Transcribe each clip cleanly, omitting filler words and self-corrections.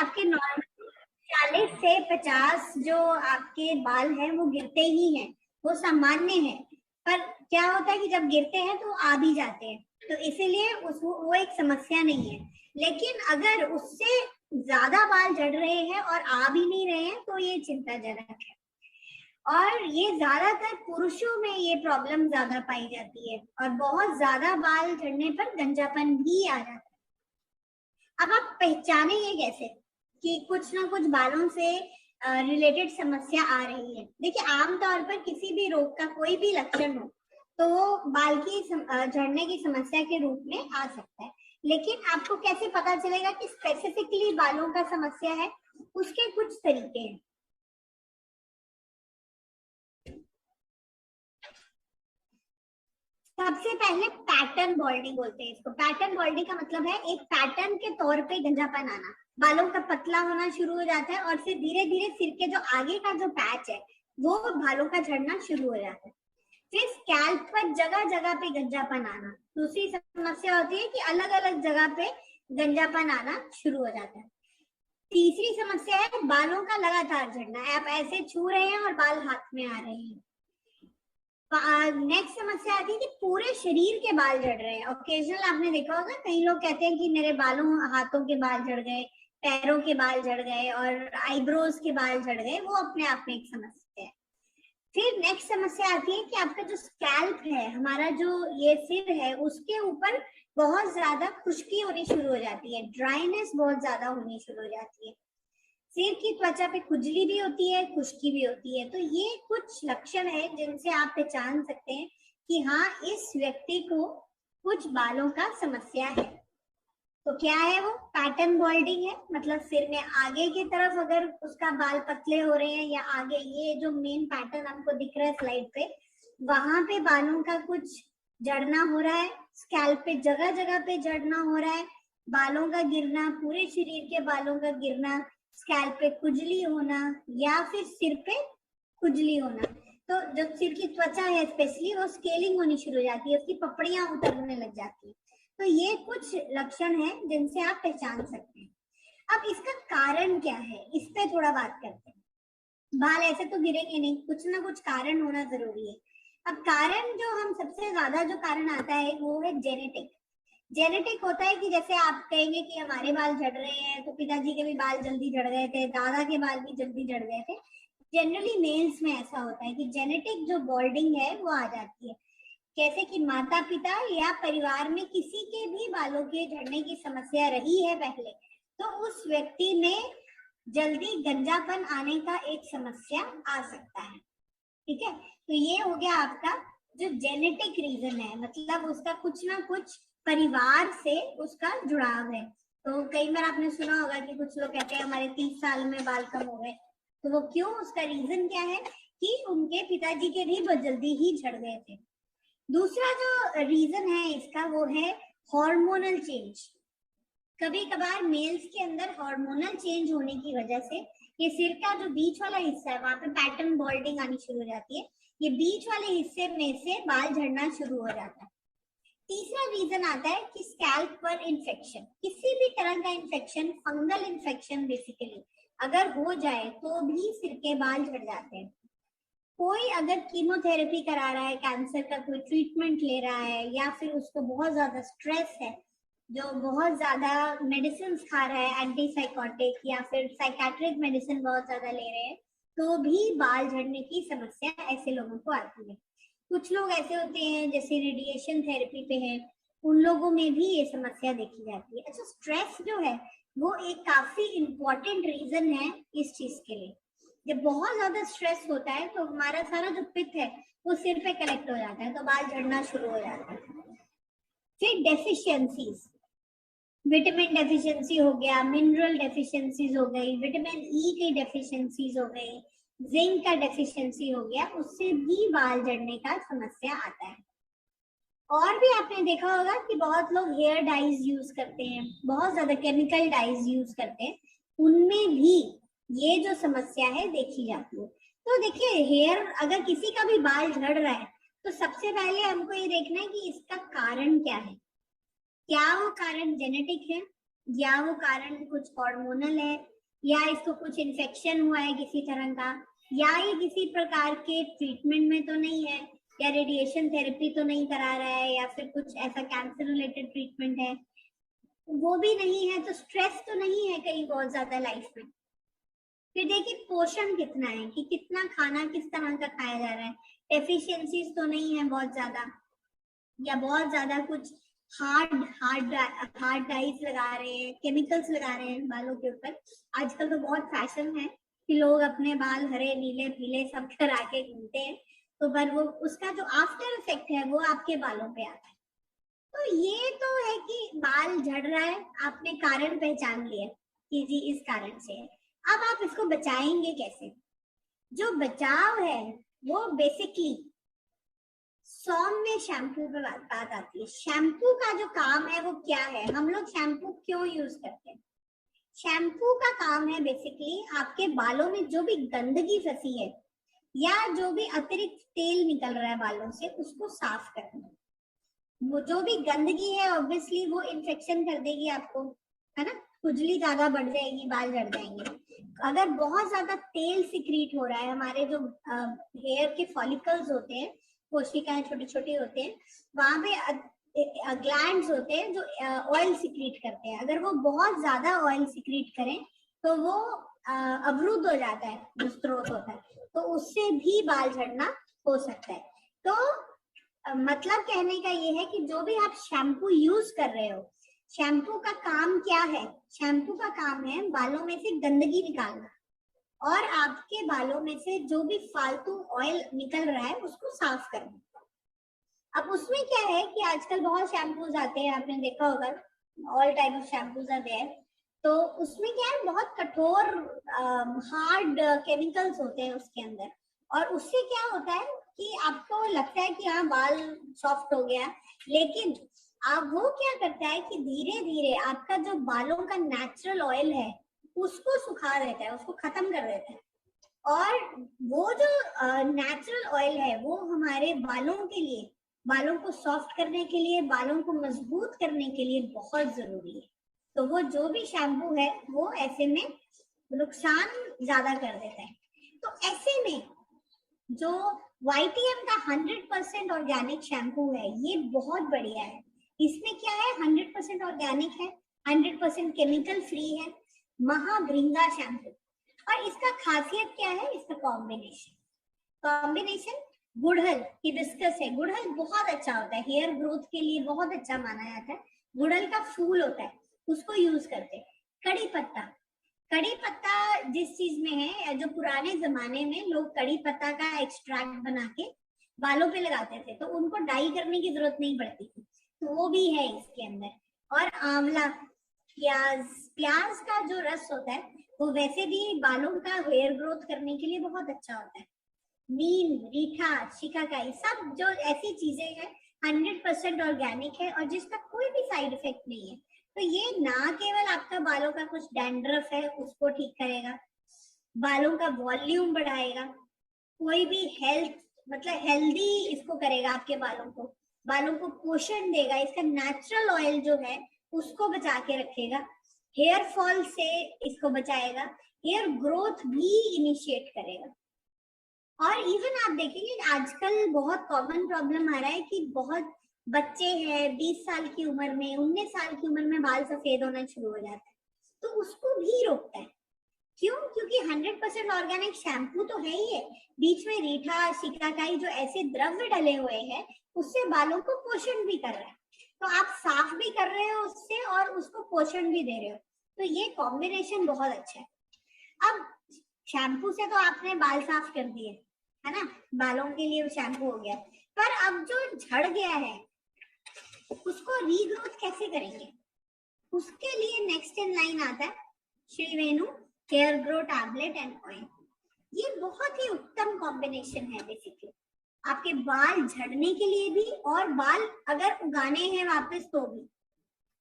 आपके नॉर्मल 40 से 50 जो आपके बाल हैं वो गिरते ही हैं, वो सामान्य है। पर क्या होता है कि जब गिरते हैं तो आ भी जाते हैं, तो इसीलिए वो एक समस्या नहीं है। लेकिन अगर उससे ज्यादा बाल झड़ रहे हैं और आ भी नहीं रहे हैं तो ये चिंताजनक है। और ये ज्यादातर पुरुषों में ये प्रॉब्लम ज्यादा पाई जाती है, और बहुत ज्यादा बाल झड़ने पर गंजापन भी आ जाता है। अब आप पहचानेंगे कैसे कि कुछ ना कुछ बालों से रिलेटेड समस्या आ रही है? देखिए, आमतौर पर किसी भी रोग का कोई भी लक्षण हो तो वो बाल की झड़ने की समस्या के रूप में आ सकता है। लेकिन आपको कैसे पता चलेगा कि स्पेसिफिकली बालों का समस्या है? उसके कुछ तरीके हैं। सबसे पहले पैटर्न बॉल्डिंग बोलते हैं इसको। पैटर्न बॉल्डिंग का मतलब है एक पैटर्न के तौर पे गंजापन आना, बालों का पतला होना शुरू हो जाता है और फिर धीरे धीरे सिर के जो आगे का जो पैच है वो बालों का झड़ना शुरू हो जाता है। फिर स्कैल्प पर जगह जगह पे गंजापन आना। दूसरी समस्या होती है कि अलग अलग जगह पे गंजापन आना शुरू हो जाता है। तीसरी समस्या है बालों का लगातार झड़ना। आप ऐसे छू रहे हैं और बाल हाथ में आ रहे हैं। नेक्स्ट समस्या आती है कि पूरे शरीर के बाल झड़ रहे हैं। ओकेजनल आपने देखा होगा, कई लोग कहते हैं कि मेरे बालों, हाथों के बाल झड़ गए, पैरों के बाल झड़ गए और आईब्रोज के बाल झड़ गए। वो अपने आप में एक समस्या है। फिर नेक्स्ट समस्या आती है कि आपका जो स्कैल्प है, हमारा जो ये सिर है, उसके ऊपर बहुत ज्यादा खुश्की होनी शुरू हो जाती है, ड्राइनेस बहुत ज्यादा होनी शुरू हो जाती है। सिर की त्वचा पे खुजली भी होती है, खुश्की भी होती है। तो ये कुछ लक्षण है जिनसे आप पहचान सकते हैं कि हाँ, इस व्यक्ति को कुछ बालों का समस्या है। तो क्या है वो? पैटर्न बॉल्डिंग है, मतलब सिर में आगे की तरफ अगर उसका बाल पतले हो रहे हैं, या आगे ये जो मेन पैटर्न आपको दिख रहा है स्लाइड पे, वहां पे बालों का कुछ जड़ना हो रहा है। स्कैल्प पे जगह जगह पे जड़ना हो रहा है, बालों का गिरना, पूरे शरीर के बालों का गिरना, स्कैल्प पे खुजली होना, या फिर सिर पे खुजली होना। तो जो सिर की त्वचा है स्पेशली, वो स्केलिंग होनी शुरू हो जाती है, उसकी पपड़ियां उतरने लग जाती है। तो ये कुछ लक्षण है जिनसे आप पहचान सकते हैं। अब इसका कारण क्या है, इस पे थोड़ा बात करते हैं। बाल ऐसे तो गिरेंगे नहीं, कुछ ना कुछ कारण होना जरूरी है। अब कारण जो हम सबसे ज्यादा जो कारण आता है वो है जेनेटिक। जेनेटिक होता है कि जैसे आप कहेंगे कि हमारे बाल झड़ रहे हैं तो पिताजी के भी बाल जल्दी झड़ गए थे, दादा के बाल भी जल्दी झड़ गए थे। जनरली मेल्स में ऐसा होता है कि जेनेटिक जो बॉल्डिंग है वो आ जाती है। कैसे कि माता पिता या परिवार में किसी के भी बालों के झड़ने की समस्या रही है पहले, तो उस व्यक्ति में जल्दी गंजापन आने का एक समस्या आ सकता है। ठीक है, तो ये हो गया आपका जो जेनेटिक रीजन है, मतलब उसका कुछ ना कुछ परिवार से उसका जुड़ाव है। तो कई बार आपने सुना होगा कि कुछ लोग कहते हैं हमारे 30 साल में बाल कम हो गए। तो वो क्यों? उसका रीजन क्या है कि उनके पिताजी के भी बहुत जल्दी ही झड़ गए थे। दूसरा जो रीजन है इसका वो है हार्मोनल चेंज। कभी कभार मेल्स के अंदर हार्मोनल चेंज होने की वजह से ये सिर का जो बीच वाला हिस्सा है वहां पे पैटर्न बॉल्डिंग आनी शुरू हो जाती है। ये बीच वाले हिस्से में से बाल झड़ना शुरू हो जाता है। तीसरा रीजन आता है कि स्कैल्प पर इन्फेक्शन, किसी भी तरह का इन्फेक्शन, फंगल इन्फेक्शन बेसिकली अगर हो जाए तो भी सिर के बाल झड़ जाते हैं। कोई अगर कीमोथेरेपी करा रहा है, कैंसर का कोई ट्रीटमेंट ले रहा है, या फिर उसको बहुत ज्यादा स्ट्रेस है, जो बहुत ज्यादा मेडिसिन खा रहा है, एंटीसाइकोटिक या फिर साइकेट्रिक मेडिसिन बहुत ज्यादा ले रहे हैं, तो भी बाल झड़ने की समस्या ऐसे लोगों को आती है। कुछ लोग ऐसे होते हैं जैसे रेडिएशन थेरेपी पे हैं, उन लोगों में भी ये समस्या देखी जाती है। अच्छा, स्ट्रेस जो है वो एक काफी इंपॉर्टेंट रीजन है इस चीज के लिए। जब बहुत ज्यादा स्ट्रेस होता है तो हमारा सारा जो पित्त है वो सिर पे कलेक्ट हो जाता है, तो बाल झड़ना शुरू हो जाता है। फिर डेफिशिएंसीज, विटामिन डेफिशिएंसी हो गया, मिनरल डेफिशिएंसीज हो गई, विटामिन ई की डेफिशिएंसीज हो गई, जिंक का डेफिशिएंसी हो गया, उससे भी बाल झड़ने का समस्या आता है। और भी आपने देखा होगा कि बहुत लोग हेयर डाइज यूज करते हैं, बहुत ज्यादा केमिकल डाइज यूज करते हैं, उनमें भी ये जो समस्या है देखी जाती है। तो देखिए, हेयर अगर किसी का भी बाल झड़ रहा है तो सबसे पहले हमको ये देखना है कि इसका कारण क्या है। क्या वो कारण जेनेटिक है, या वो कारण कुछ हार्मोनल है, या इसको कुछ इन्फेक्शन हुआ है किसी तरह का, या ये किसी प्रकार के ट्रीटमेंट में तो नहीं है, या रेडिएशन थेरेपी तो नहीं करा रहा है, या फिर कुछ ऐसा कैंसर रिलेटेड ट्रीटमेंट है, वो भी नहीं है, तो स्ट्रेस तो नहीं है कहीं बहुत ज्यादा लाइफ में। फिर देखिए पोषण कितना है, कि कितना खाना किस तरह का खाया जा रहा है, एफिशिएंसीज तो नहीं है बहुत ज्यादा, या बहुत ज्यादा कुछ हार्ड डाइज लगा रहे हैं, केमिकल्स लगा रहे हैं बालों के ऊपर। आजकल तो बहुत फैशन है कि लोग अपने बाल हरे नीले पीले सब करा के घूमते हैं, तो पर वो उसका जो आफ्टर इफेक्ट है वो आपके बालों पे आता है। तो ये तो है कि बाल झड़ रहा है, आपने कारण पहचान लिया कि जी इस कारण से है। अब आप इसको बचाएंगे कैसे? जो बचाव है वो बेसिकली सौम्य शैम्पू पे बात आती है। शैम्पू का जो काम है वो क्या है, हम लोग शैम्पू क्यों यूज करते हैं? शैम्पू का काम है बेसिकली आपके बालों में जो भी गंदगी फंसी है या जो भी अतिरिक्त तेल निकल रहा है बालों से, उसको साफ करना। वो जो भी गंदगी है ऑब्वियसली वो इन्फेक्शन कर देगी आपको, है ना, खुजली ज्यादा बढ़ जाएगी, बाल झड़ जाएंगे। अगर बहुत ज्यादा तेल सिक्रीट हो रहा है, हमारे जो हेयर के फॉलिकल्स होते हैं, कोशिकाएं छोटे छोटे होते हैं, वहां पे ग्लैंड्स होते हैं जो ऑयल सिक्रीट करते हैं। अगर वो बहुत ज्यादा ऑयल सिक्रीट करें तो वो अवरुद्ध हो जाता है, जो स्रोत होता है, तो उससे भी बाल झड़ना हो सकता है। तो मतलब कहने का ये है कि जो भी आप शैम्पू यूज कर रहे हो, शैम्पू का काम क्या है? शैम्पू का काम है बालों में से गंदगी निकालना और आपके बालों में से जो भी फालतू ऑयल निकल रहा है उसको साफ करना। अब उसमें क्या है कि आजकल बहुत शैम्पूज आते हैं, आपने देखा होगा, ऑल टाइप ऑफ शैम्पूज आते हैं, तो उसमें क्या है, बहुत कठोर हार्ड केमिकल्स होते हैं उसके अंदर, और उससे क्या होता है कि आपको लगता है कि हाँ बाल सॉफ्ट हो गया, लेकिन अब वो क्या करता है कि धीरे धीरे आपका जो बालों का नेचुरल ऑयल है उसको सुखा देता है, उसको खत्म कर देता है। और वो जो नेचुरल ऑयल है वो हमारे बालों के लिए, बालों को सॉफ्ट करने के लिए, बालों को मजबूत करने के लिए बहुत जरूरी है। तो वो जो भी शैम्पू है वो ऐसे में नुकसान ज्यादा कर देता है। तो ऐसे में जो YTM का 100% ऑर्गेनिक शैम्पू है ये बहुत बढ़िया है। इसमें क्या है, 100% ऑर्गेनिक है, 100% केमिकल फ्री है, महाभृंगा शैम्पू। और इसका खासियत क्या है, इसका कॉम्बिनेशन गुड़हल हिबिस्कस है। गुड़हल बहुत अच्छा होता है, हेयर ग्रोथ के लिए बहुत अच्छा माना जाता है। गुड़हल का फूल होता है, उसको यूज करते हैं। कड़ी पत्ता जिस चीज में है, जो पुराने जमाने में लोग कड़ी पत्ता का एक्सट्रैक्ट बना के बालों पे लगाते थे, तो उनको डाई करने की जरूरत नहीं पड़ती थी, तो वो भी है इसके अंदर। और आंवला, प्याज का जो रस होता है वो वैसे भी बालों का हेयर ग्रोथ करने के लिए बहुत अच्छा होता है। नीम, रीठा, शिकाकाई, सब जो ऐसी चीजें हैं 100% ऑर्गेनिक है और जिसका कोई भी साइड इफेक्ट नहीं है। तो ये ना केवल आपका बालों का कुछ डैंड्रफ है उसको ठीक करेगा, बालों का वॉल्यूम बढ़ाएगा, कोई भी हेल्थ मतलब हेल्दी इसको करेगा, आपके बालों को पोषण देगा, इसका नेचुरल ऑयल जो है उसको बचा के रखेगा, हेयर फॉल से इसको बचाएगा, हेयर ग्रोथ भी इनिशिएट करेगा। और इवन आप देखेंगे आजकल बहुत कॉमन प्रॉब्लम आ रहा है कि बहुत बच्चे हैं 20 साल की उम्र में, 19 साल की उम्र में बाल सफेद होना शुरू हो जाता है, तो उसको भी रोकता है। क्यों? क्योंकि 100% ऑर्गेनिक शैम्पू तो है ही है, बीच में रीठा, शिकाकाई जो ऐसे द्रव्य डले हुए हैं उससे बालों को पोषण भी कर रहा है, तो आप साफ भी कर रहे हो उससे और उसको पोषण भी दे रहे हो, तो ये कॉम्बिनेशन बहुत अच्छा है। अब शैम्पू से तो आपने बाल साफ कर दिए, है ना, बालों के लिए शैम्पू हो गया, पर अब जो झड़ गया है उसको रीग्रोथ कैसे करेंगे? उसके लिए नेक्स्ट इन लाइन आता है Shri Venu hair grow tablet and oil. ये बहुत ही उत्तम कॉम्बिनेशन है बेसिकली आपके बाल झड़ने के लिए भी और बाल अगर उगाने हैं वापस तो भी।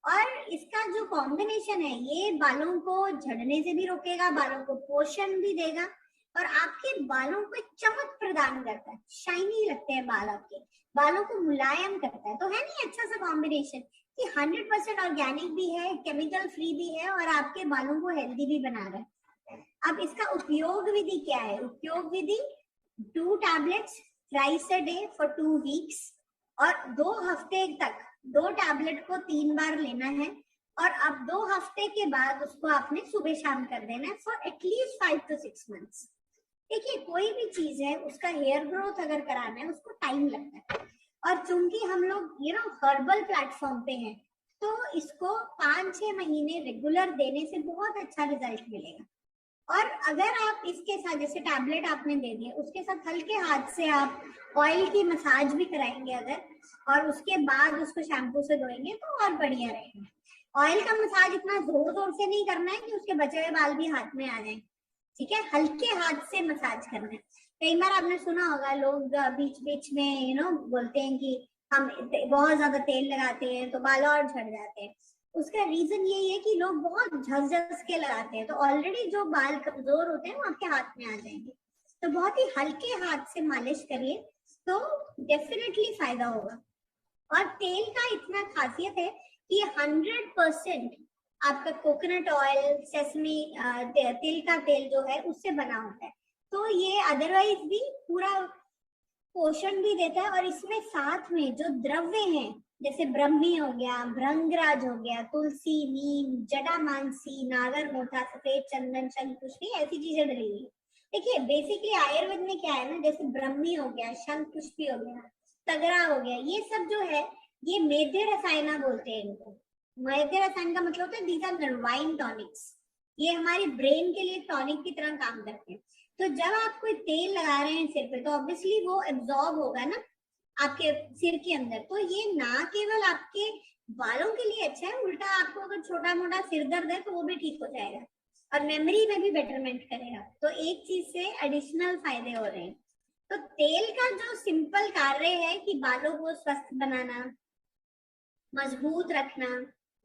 और इसका जो कॉम्बिनेशन है ये बालों को झड़ने से भी रोकेगा, बालों को पोषण भी देगा और आपके बालों को एक चमक प्रदान करता है, शाइनी लगते हैं बाल, आपके बालों को मुलायम करता है। तो है नहीं अच्छा सा कॉम्बिनेशन कि 100% ऑर्गेनिक भी है, केमिकल फ्री भी है और आपके बालों को हेल्दी भी बना रहा है। अब इसका उपयोग विधि क्या है? उपयोग विधि 2 tablets thrice a day for 2 weeks, और 2 हफ्ते तक 2 टैबलेट को 3 बार लेना है, और अब 2 हफ्ते के बाद उसको आपने सुबह शाम कर देना है फॉर एटलीस्ट 5 to 6 months। देखिए, कोई भी चीज है उसका हेयर ग्रोथ अगर कराना है उसको टाइम लगता है, और चूंकि हम लोग हर्बल प्लेटफॉर्म पे हैं, तो इसको 5-6 महीने रेगुलर देने से बहुत अच्छा रिजल्ट मिलेगा। और अगर आप इसके साथ, जैसे टैबलेट आपने दे दिए, उसके साथ हल्के हाथ से आप ऑयल की मसाज भी कराएंगे अगर, और उसके बाद उसको शैम्पू से धोएंगे तो और बढ़िया रहेगा। ऑयल का मसाज इतना जोर जोर से नहीं करना है कि उसके बचे हुए बाल भी हाथ में आ जाए, ठीक है? हल्के हाथ से मसाज करना है। कई बार आपने सुना होगा लोग बीच बीच में बोलते हैं कि हम बहुत ज्यादा तेल लगाते हैं तो बाल और झड़ जाते हैं। उसका रीजन यही है कि लोग बहुत झस के लगाते हैं, तो ऑलरेडी जो बाल कमजोर होते हैं वो आपके हाथ में आ जाएंगे। तो बहुत ही हल्के हाथ से मालिश करिए तो डेफिनेटली फायदा होगा। और तेल का इतना खासियत है कि 100% आपका कोकोनट ऑयल, सेसमी तिल का तेल जो है उससे बना होता है, तो ये अदरवाइज भी पूरा पोषण भी देता है। और इसमें साथ में जो द्रव्य हैं, जैसे ब्रह्मी हो गया, भृंगराज हो गया, तुलसी, नीम, जटामांसी, नागरमोथा, सफेद चंदन, शंखपुष्पी, ऐसी चीजें डली हुई। देखिए, बेसिकली आयुर्वेद में क्या है ना, जैसे ब्रह्मी हो गया, शंखपुष्पी हो गया, तगरा हो गया, ये सब जो है ये मेद्य रसायना बोलते हैं इनको। मेद्य रसायन का मतलब होता है दीज आर नर्वाइन टॉनिक्स। ये हमारी ब्रेन के लिए टॉनिक की तरह काम करते हैं। तो जब आप कोई तेल लगा रहे हैं सिर पे, तो ऑब्वियसली वो एब्जॉर्ब होगा ना आपके सिर के अंदर। तो ये ना केवल आपके बालों के लिए अच्छा है, उल्टा आपको अगर छोटा मोटा सिर दर्द है तो वो भी ठीक हो जाएगा, और मेमोरी में भी बेटरमेंट करेगा। तो एक चीज से एडिशनल फायदे हो रहे हैं। तो तेल का जो सिंपल कार्य है कि बालों को स्वस्थ बनाना, मजबूत रखना,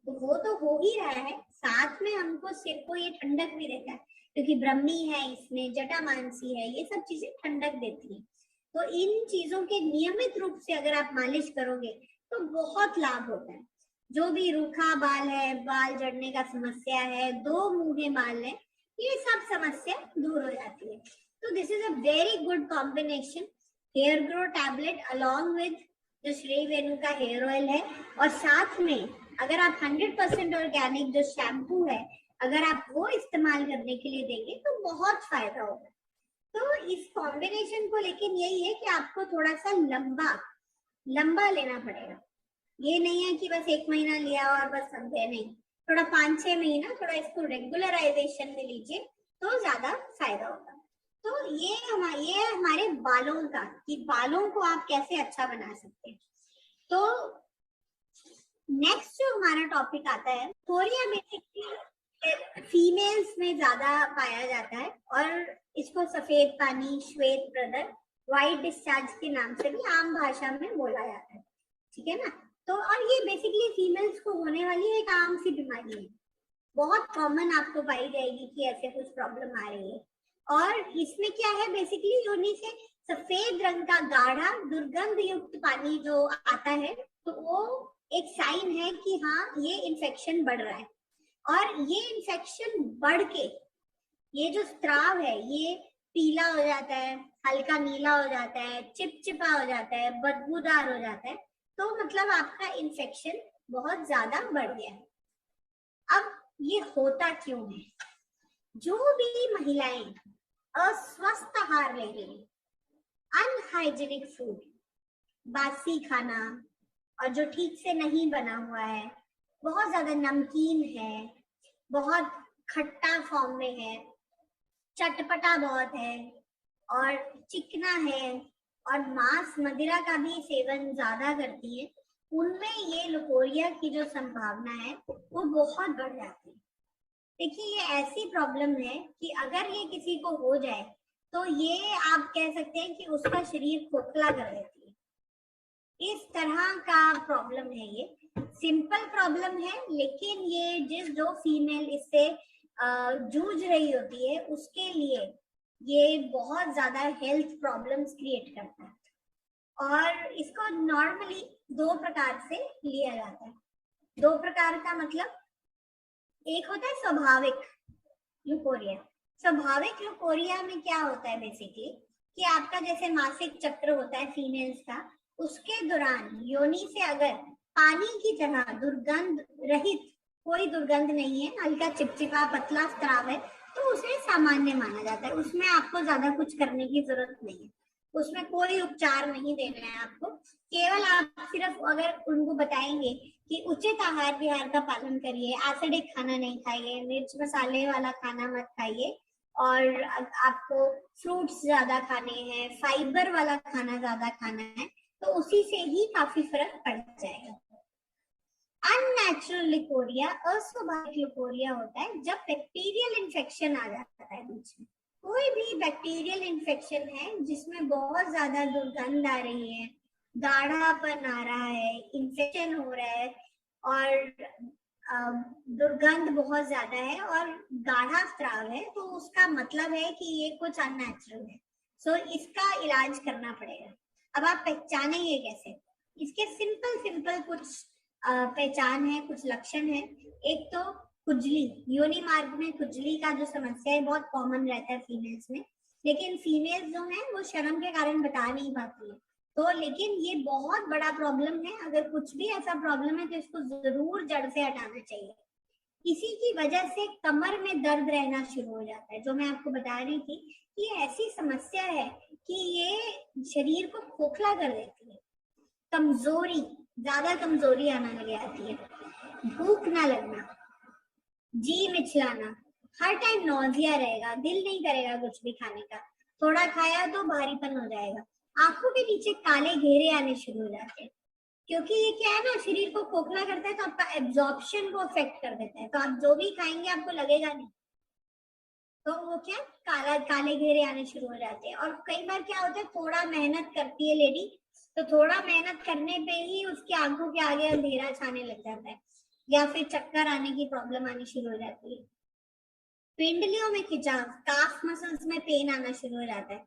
तो वो तो हो ही रहा है, साथ में हमको सिर को ये ठंडक भी देता है, क्योंकि ब्रह्मी है इसमें, जटामांसी है, ये सब चीजें ठंडक देती है। तो इन चीजों के नियमित रूप से अगर आप मालिश करोगे तो बहुत लाभ होता है। जो भी रूखा बाल है, बाल झड़ने का समस्या है, 2 मुंहे बाल है, ये सब समस्या दूर हो जाती है। तो this is a very good combination, hair grow tablet along with जो श्री वेणु का हेयर ऑयल है, और साथ में अगर आप 100% ऑर्गेनिक जो शैम्पू है अगर आप वो इस्तेमाल करने के लिए देंगे तो बहुत फायदा होगा। तो इस कॉम्बिनेशन को लेकिन यही है कि आपको थोड़ा सा लंबा लेना पड़ेगा। ये नहीं है कि बस 1 महीना लिया और बस समझे, नहीं, थोड़ा 5-6 महीना थोड़ा इसको रेगुलराइजेशन में लीजिए तो ज्यादा फायदा होगा। तो ये हमारे बालों का, कि बालों को आप कैसे अच्छा बना सकते हैं। तो नेक्स्ट जो हमारा टॉपिक आता है, कोरिया बेसिकली फीमेल्स में ज्यादा पाया जाता है, और इसको सफेद पानी, श्वेत प्रदर, व्हाइट डिस्चार्ज के नाम से भी आम भाषा में बोला जाता है, ठीक है ना? तो और ये बेसिकली फीमेल्स को होने वाली एक आम सी बीमारी है, बहुत कॉमन आपको पाई जाएगी कि ऐसे कुछ प्रॉब्लम आ रही है। और इसमें क्या है, बेसिकली योनि से सफेद रंग का गाढ़ा दुर्गंध युक्त पानी जो आता है, तो वो एक साइन है कि हाँ ये इन्फेक्शन बढ़ रहा है। और ये इन्फेक्शन बढ़ के ये जो स्त्राव है ये पीला हो जाता है, हल्का नीला हो जाता है, चिपचिपा हो जाता है, बदबूदार हो जाता है, तो मतलब आपका इन्फेक्शन बहुत ज्यादा बढ़ गया है। अब ये होता क्यों है? जो भी महिलाएं अस्वस्थ आहार ले रही है, अनहाइजीनिक फूड, बासी खाना, और जो ठीक से नहीं बना हुआ है, बहुत ज्यादा नमकीन है, बहुत खट्टा फॉर्म में है, चटपटा बहुत है, और चिकना है, और मांस मदिरा का भी सेवन ज्यादा करती है, उनमें ये लुकोरिया की जो संभावना है वो बहुत बढ़ जाती है। देखिए, ये ऐसी प्रॉब्लम है कि अगर ये किसी को हो जाए तो ये आप कह सकते हैं कि उसका शरीर खोखला कर देती है। इस तरह का प्रॉब्लम है, ये सिंपल प्रॉब्लम है, लेकिन ये जो फीमेल इससे जूझ रही होती है उसके लिए ये बहुत ज्यादा हेल्थ प्रॉब्लम्स क्रिएट करता है। और इसको नॉर्मली 2 प्रकार से लिया जाता है। 2 प्रकार का मतलब, एक होता है स्वाभाविक लुकोरिया, स्वाभाविक लुकोरिया में क्या होता है बेसिकली कि आपका जैसे मासिक चक्र होता है फीमेल्स का, उसके दौरान योनि से अगर पानी की तरह दुर्गंध रहित, कोई दुर्गंध नहीं है, हल्का चिपचिपा पतला स्राव है, तो उसे सामान्य माना जाता है। उसमें आपको ज्यादा कुछ करने की जरूरत नहीं है, उसमें कोई उपचार नहीं देना है आपको। केवल आप सिर्फ अगर उनको बताएंगे कि उचित आहार विहार का पालन करिए, एसिडिक खाना नहीं खाइए, मिर्च मसाले वाला खाना मत खाइए, और आपको फ्रूट्स ज्यादा खाने हैं, फाइबर वाला खाना ज्यादा खाना है, तो उसी से ही काफी फर्क पड़ जाएगा। अननेचुरल लिकोरिया, अस्वाभाविक लिकोरिया होता है जब बैक्टीरियल इन्फेक्शन आ जाता है बीच में। कोई भी बैक्टीरियल इन्फेक्शन है जिसमें बहुत ज्यादा दुर्गंध आ रही है, गाढ़ापन आ रहा है, इन्फेक्शन हो रहा है और दुर्गंध बहुत ज्यादा है और गाढ़ा स्राव है, तो उसका मतलब है कि ये कुछ अननेचुरल है। सो इसका इलाज करना पड़ेगा। अब आप पहचानेंगे कैसे? इसके सिंपल कुछ पहचान है, कुछ लक्षण है। एक तो खुजली, योनि मार्ग में खुजली का जो समस्या है बहुत कॉमन रहता है फीमेल्स में, लेकिन फीमेल्स जो है वो शर्म के कारण बता नहीं पाती है, तो लेकिन ये बहुत बड़ा प्रॉब्लम है। अगर कुछ भी ऐसा प्रॉब्लम है तो इसको जरूर जड़ से हटाना चाहिए। इसी की वजह से कमर में दर्द रहना शुरू हो जाता है, जो मैं आपको बता रही थी कि ऐसी समस्या है कि ये शरीर को खोखला कर देती है। कमजोरी, ज्यादा कमजोरी आना लग जाती है, भूख ना लगना, जी मिचलाना, हर टाइम नौजिया रहेगा, दिल नहीं करेगा कुछ भी खाने का, थोड़ा खाया तो भारीपन हो जाएगा, आंखों के नीचे काले घेरे आने शुरू हो जाते हैं, क्योंकि ये क्या है ना, शरीर को खोखला करता है तो आपका एब्जॉर्प्शन को अफेक्ट कर देता है, तो आप जो भी खाएंगे आपको लगेगा नहीं, तो वो क्या काले घेरे आने शुरू हो जाते हैं। और कई बार क्या होता है, थोड़ा मेहनत करती है लेडी, तो थोड़ा मेहनत करने पे ही उसकी आंखों के आगे अंधेरा छाने लग जाता है, या फिर चक्कर आने की प्रॉब्लम आनी शुरू हो जाती है, पिंडलियों में खिंचाव, काफ मसल्स में पेन आना शुरू हो जाता है,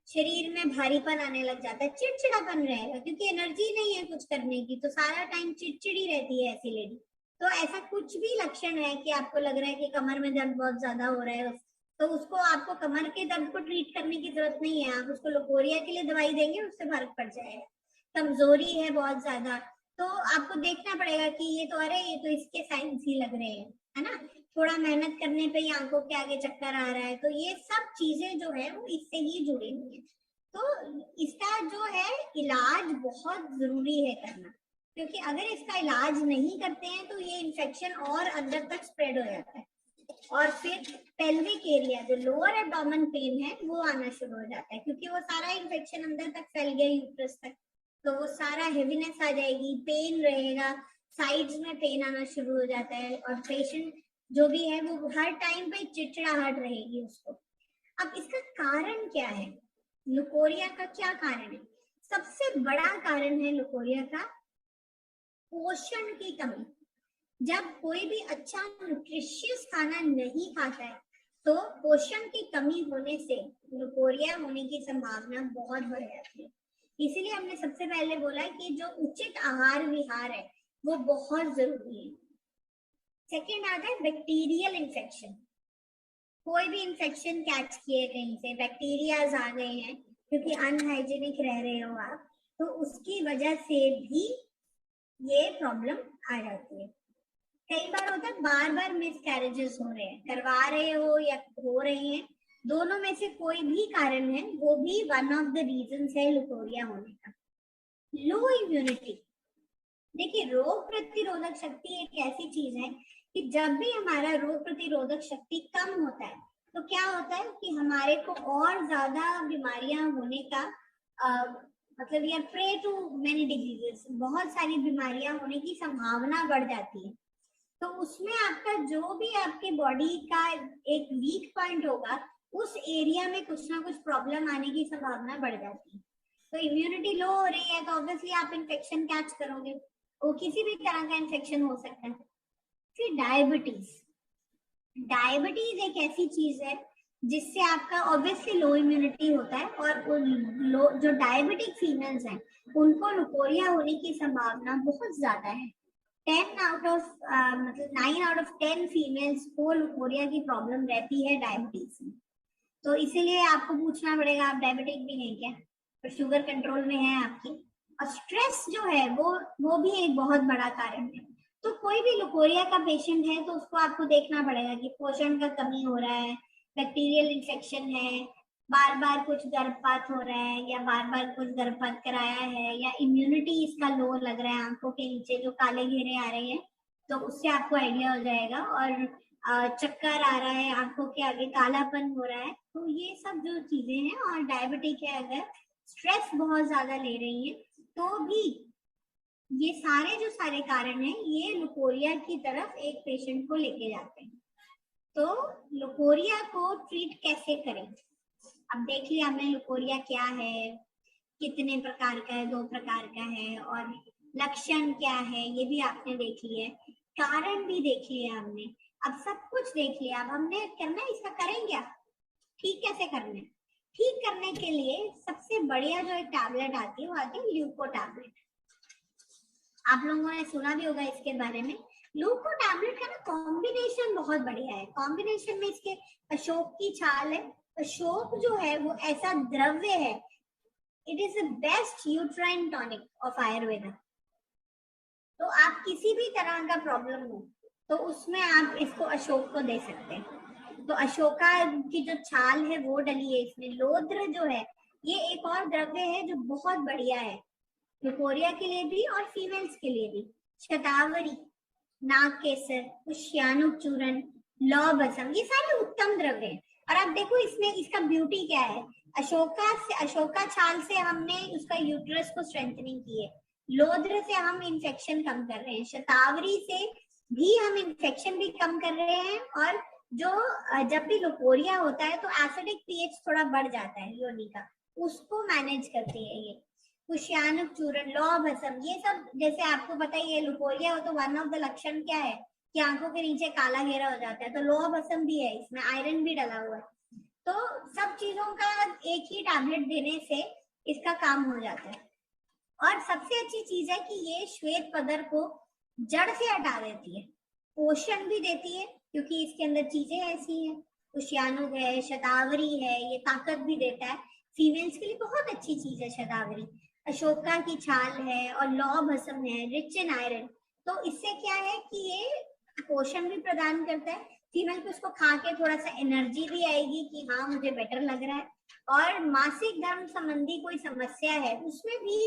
शरीर में भारीपन आने लग जाता है, चिड़चिड़ापन रहेगा, क्योंकि एनर्जी नहीं है कुछ करने की, तो सारा टाइम चिड़चिड़ी रहती है ऐसी लेडी। तो ऐसा कुछ भी लक्षण है कि आपको लग रहा है कि कमर में दर्द बहुत ज्यादा हो रहा है, तो उसको, आपको कमर के दर्द को ट्रीट करने की जरूरत नहीं है, आप उसको लुकोरिया के लिए दवाई देंगे, उससे फर्क पड़ जाएगा। कमजोरी है बहुत ज्यादा, तो आपको देखना पड़ेगा कि ये तो, अरे ये तो इसके साइंस ही लग रहे हैं, है ना, थोड़ा मेहनत करने पे ही आंखों के आगे चक्कर आ रहा है, तो ये सब चीजें जो है वो इससे ही जुड़ी हुई है। तो इसका जो है इलाज बहुत जरूरी है करना, क्योंकि अगर इसका इलाज नहीं करते हैं तो ये इन्फेक्शन और अंदर तक स्प्रेड हो जाता है, और फिर पेल्विक एरिया, जो लोअर एब्डोमेन पेन है, वो आना शुरू हो जाता है, क्योंकि वो सारा इन्फेक्शन अंदर तक फैल गया यूट्रस तक, तो वो सारा हेवीनेस आ जाएगी, पेन रहेगा, साइड्स में पेन आना शुरू हो जाता है, और पेशेंट जो भी है वो हर टाइम पे चिड़चिड़ाहट रहेगी उसको। अब इसका कारण क्या है, लुकोरिया का क्या कारण है? सबसे बड़ा कारण है लुकोरिया का पोषण की कमी। जब कोई भी अच्छा न्यूट्रिशियस खाना नहीं खाता है तो पोषण की कमी होने से लुकोरिया होने की संभावना बहुत बढ़ जाती है। इसीलिए हमने सबसे पहले बोला कि जो उचित आहार विहार है वो बहुत जरूरी है। सेकेंड आता है बैक्टीरियल इन्फेक्शन। कोई भी इन्फेक्शन कैच किए कहीं से, बैक्टीरियाज आ गए हैं क्योंकि अनहाइजीनिक रह रहे हो आप, तो उसकी वजह से भी ये प्रॉब्लम आ जाती है। कई बार होता है बार बार मिसकैरेजेस हो रहे हैं, करवा रहे हो या हो रहे हैं, दोनों में से कोई भी कारण है, वो भी वन ऑफ द रीजंस है लुकोरिया होने का। लो इम्यूनिटी, देखिए रोग प्रतिरोधक शक्ति एक ऐसी चीज है कि जब भी हमारा रोग प्रतिरोधक शक्ति कम होता है तो क्या होता है कि हमारे को और ज्यादा बीमारियां होने का मतलब यार प्रे टू मेनी डिजीजेस, बहुत सारी बीमारियां होने की संभावना बढ़ जाती है। तो उसमें आपका जो भी आपके बॉडी का एक वीक पॉइंट होगा, उस एरिया में कुछ ना कुछ प्रॉब्लम आने की संभावना बढ़ जाती है। तो इम्यूनिटी लो हो रही है तो ऑब्वियसली आप इन्फेक्शन कैच करोगे, वो किसी भी तरह का इन्फेक्शन हो सकता है। फिर डायबिटीज, डायबिटीज एक ऐसी चीज है जिससे आपका ऑब्वियसली लो इम्यूनिटी होता है, और जो डायबिटिक फीमेल्स हैं उनको लुकोरिया होने की संभावना बहुत ज्यादा है। मतलब 9 out of 10 फीमेल्स को लुकोरिया की प्रॉब्लम रहती है डायबिटीज में। तो इसीलिए आपको पूछना पड़ेगा आप डायबिटिक भी हैं क्या, और शुगर कंट्रोल में है आपकी। और स्ट्रेस जो है वो भी एक बहुत बड़ा कारण है। तो कोई भी लुकोरिया का पेशेंट है तो उसको आपको देखना पड़ेगा कि पोषण का कमी हो रहा है, बैक्टीरियल इन्फेक्शन है, बार बार कुछ गर्भपात हो रहा है या बार बार कुछ गर्भपात कराया है, या इम्यूनिटी इसका लो लग रहा है, आंखों के नीचे जो काले घेरे आ रहे हैं, तो उससे आपको आइडिया हो जाएगा। और चक्कर आ रहा है, आंखों के आगे कालापन हो रहा है, तो ये सब जो चीजें हैं। और डायबिटिक है, अगर स्ट्रेस बहुत ज्यादा ले रही है तो भी ये सारे कारण हैं, ये लुकोरिया की तरफ एक पेशेंट को लेके जाते हैं। तो लुकोरिया को ट्रीट कैसे करें, अब देख लिया हमने लुकोरिया क्या है, कितने प्रकार का है, 2 प्रकार का है, और लक्षण क्या है ये भी आपने देख लिया, कारण भी देख लिया हमने। अब सब कुछ देख लिया, अब हमने करना है इसका करें क्या, ठीक कैसे करना है। ठीक करने के लिए सबसे बढ़िया जो एक टैबलेट आती है वो आती है ल्यूको टैबलेट। आप लोगों ने सुना भी होगा इसके बारे में। ल्यूको टैबलेट का ना कॉम्बिनेशन बहुत बढ़िया है। कॉम्बिनेशन में इसके अशोक की छाल है। अशोक जो है वो ऐसा द्रव्य है, it is the best uterine tonic of Ayurveda. तो आप किसी भी तरह का प्रॉब्लम हो तो उसमें आप इसको अशोक को दे सकते हैं। तो अशोका की जो छाल है वो डली है इसमें। लोद्र जो है ये एक और द्रव्य है जो बहुत बढ़िया है लुकोरिया के लिए भी और फीमेल्स के लिए भी। शतावरी, नाग केसर, पुष्यानुक चूर्ण, लौ बसम, ये सारे उत्तम द्रव्य हैं। और आप देखो इसमें इसका ब्यूटी क्या है, अशोका छाल से हमने उसका यूट्रस को स्ट्रेंथनिंग की है, लोद्र से हम इन्फेक्शन कम कर रहे हैं, शतावरी से भी हम इन्फेक्शन भी कम कर रहे हैं। और जो जब भी लुकोरिया होता है तो एसिडिक पीएच थोड़ा बढ़ जाता है योनि का, उसको मैनेज करती है ये। पुष्यानुक चूर्ण, लौ भस्म, ये सब जैसे आपको पता ही है लुकोरिया हो तो वन ऑफ द लक्षण क्या है कि आंखों के नीचे काला घेरा हो जाता है, तो लौ भस्म भी है, इसमें आयरन भी डला हुआ है। तो सब चीजों का एक ही टैबलेट देने से इसका काम हो जाता है। और सबसे अच्छी चीज है कि ये श्वेत पदर को जड़ से हटा देती है, पोषण भी देती है क्योंकि इसके अंदर चीजें ऐसी हैं। पुष्यानुक है, शतावरी है, ये ताकत भी देता है। फीमेल्स के लिए बहुत अच्छी चीज है शतावरी। अशोका की छाल है और लौ भस्म है, रिच इन आयरन। तो इससे क्या है कि ये पोषण भी प्रदान करता है, फीमेल को उसको खा के थोड़ा सा एनर्जी भी आएगी कि हाँ मुझे बेटर लग रहा है। और मासिक धर्म संबंधी कोई समस्या है उसमें भी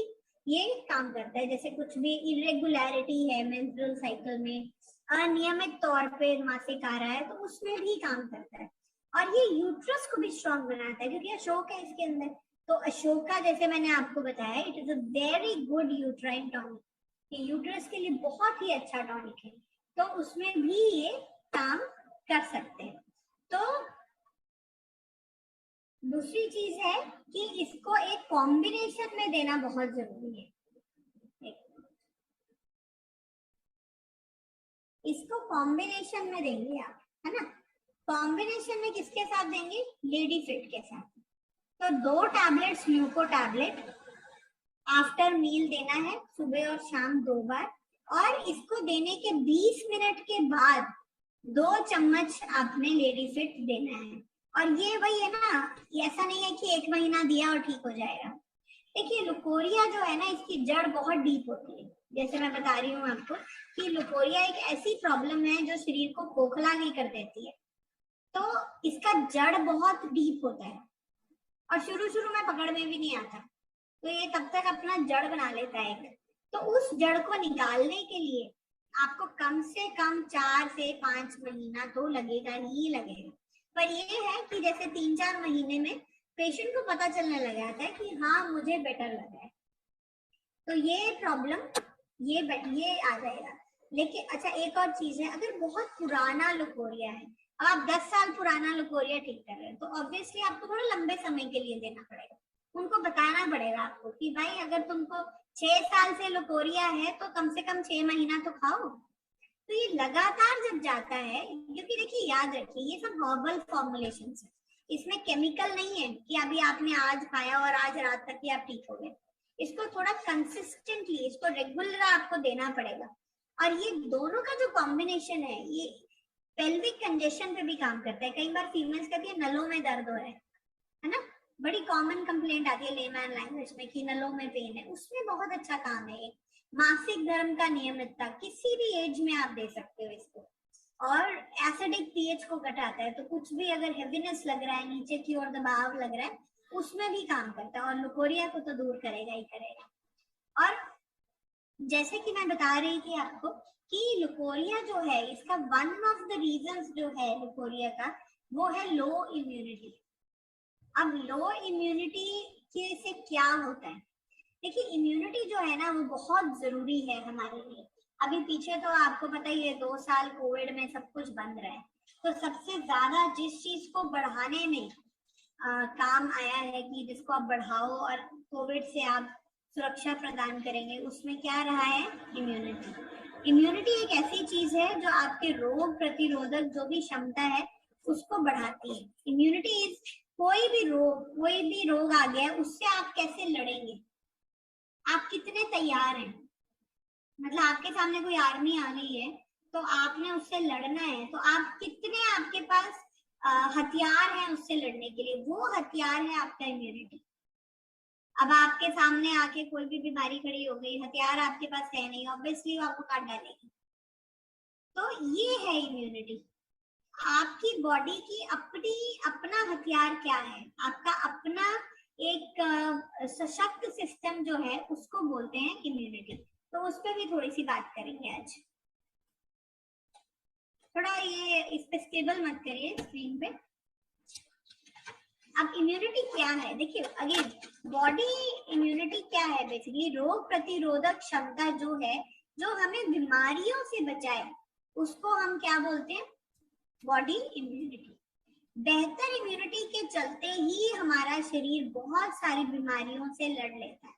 ये काम करता है, जैसे कुछ भी इरेगुलरिटी है मेंस्ट्रुअल साइकिल में, अनियमित तौर पे मासिक आ रहा है, तो उसमें भी काम करता है। और ये यूट्रस को भी स्ट्रॉन्ग बनाता है क्योंकि अशोक है इसके अंदर। तो अशोका जैसे मैंने आपको बताया it is a very good uterine tonic, ये यूट्रस के लिए बहुत ही अच्छा टॉनिक है, तो उसमें भी ये काम कर सकते हैं। तो दूसरी चीज है कि इसको एक कॉम्बिनेशन में देना बहुत जरूरी है। इसको कॉम्बिनेशन में देंगे आप, है ना। कॉम्बिनेशन में किसके साथ देंगे, लेडी फिट के साथ। तो 2 टैबलेट्स ल्यूको टैबलेट आफ्टर मील देना है, सुबह और शाम 2 बार। और इसको देने के 20 मिनट के बाद 2 चम्मच आपने लेडी फिट देना है। और ये वही है ना, ऐसा नहीं है कि 1 महीना दिया और ठीक हो जाएगा। देखिए लुकोरिया जो है ना इसकी जड़ बहुत डीप होती है, जैसे मैं बता रही हूँ आपको कि लुकोरिया एक ऐसी प्रॉब्लम है जो शरीर को खोखला नहीं कर देती है, तो इसका जड़ बहुत डीप होता है और शुरू शुरू में पकड़ में भी नहीं आता, तो ये तब तक अपना जड़ बना लेता है। तो उस जड़ को निकालने के लिए आपको कम से कम 4 से 5 महीना तो लगेगा ही लगेगा। पर ये है कि जैसे 3-4 महीने में पेशेंट को पता चलने लग जाता है कि हाँ मुझे बेटर लग रहा है, तो ये प्रॉब्लम ये आ जाएगा। लेकिन अच्छा एक और चीज है, अगर बहुत पुराना लुकोरिया है, आप 10 साल पुराना लुकोरिया ठीक कर रहे हैं, तो ऑब्वियसली आपको थोड़ा लंबे समय के लिए देना पड़ेगा। उनको बताना पड़ेगा आपको कि भाई अगर तुमको 6 साल से लुकोरिया है तो कम से कम 6 महीना तो खाओ। तो ये लगातार जब जाता है, क्योंकि देखिए याद रखिए ये सब हर्बल फॉर्मुलेशन है, इसमें केमिकल नहीं है कि अभी आपने आज खाया और आज रात तक ही आप ठीक हो गए। इसको थोड़ा कंसिस्टेंटली, इसको रेगुलर आपको देना पड़ेगा। और ये दोनों का जो कॉम्बिनेशन है ये पेल्विक कंजेशन पे भी काम करता है। कई बार फीमेल्स कहती है नलों में दर्द हो रहा है ना, बड़ी कॉमन कंप्लेंट आती है लेमैन लैंग्वेज में कि नलों में पेन है, उसमें बहुत अच्छा काम है ये। मासिक धर्म का नियमितता किसी भी एज में आप दे सकते हो इसको, और एसिडिक पीएच को घटाता है, तो कुछ भी अगर हेवीनेस लग रहा है, नीचे की ओर दबाव लग रहा है, उसमें भी काम करता है, और लुकोरिया को तो दूर करेगा ही करेगा। और जैसे कि मैं बता रही थी आपको कि लुकोरिया जो है इसका वन ऑफ द रीजंस जो है लुकोरिया का वो है लो इम्यूनिटी। अब लो इम्यूनिटी से क्या होता है, देखिए इम्यूनिटी जो है ना वो बहुत जरूरी है हमारे लिए। अभी पीछे तो आपको पता ही है 2 साल कोविड में सब कुछ बंद रहा है, तो सबसे ज्यादा जिस चीज को बढ़ाने में काम आया है कि जिसको आप बढ़ाओ और कोविड से आप सुरक्षा प्रदान करेंगे, उसमें क्या रहा है, इम्यूनिटी। इम्यूनिटी एक ऐसी चीज है जो आपके रोग प्रतिरोधक जो भी क्षमता है उसको बढ़ाती है। इम्यूनिटी इज कोई भी रोग आ गया उससे आप कैसे लड़ेंगे, आप कितने तैयार हैं। मतलब आपके सामने कोई आर्मी आ गई है तो आपने उससे लड़ना है, तो आप कितने आपके पास हथियार हैं उससे लड़ने के लिए, वो हथियार है आपका इम्यूनिटी। अब आपके सामने आके कोई भी बीमारी खड़ी हो गई, हथियार आपके पास है नहीं, ऑब्वियसली वो आपको काट डालेगी। तो ये है इम्यूनिटी। आपकी बॉडी की अपना हथियार क्या है, आपका अपना एक सशक्त सिस्टम जो है उसको बोलते हैं इम्यूनिटी। तो उस पर भी थोड़ी सी बात करेंगे आज। थोड़ा ये इस पे स्टेबल मत करिए स्क्रीन पे। अब इम्यूनिटी क्या है, देखिए अगेन बॉडी इम्यूनिटी क्या है, बेसिकली रोग प्रतिरोधक क्षमता जो है जो हमें बीमारियों से बचाए उसको हम क्या बोलते हैं, बॉडी इम्यूनिटी। बेहतर इम्यूनिटी के चलते ही हमारा शरीर बहुत सारी बीमारियों से लड़ लेता है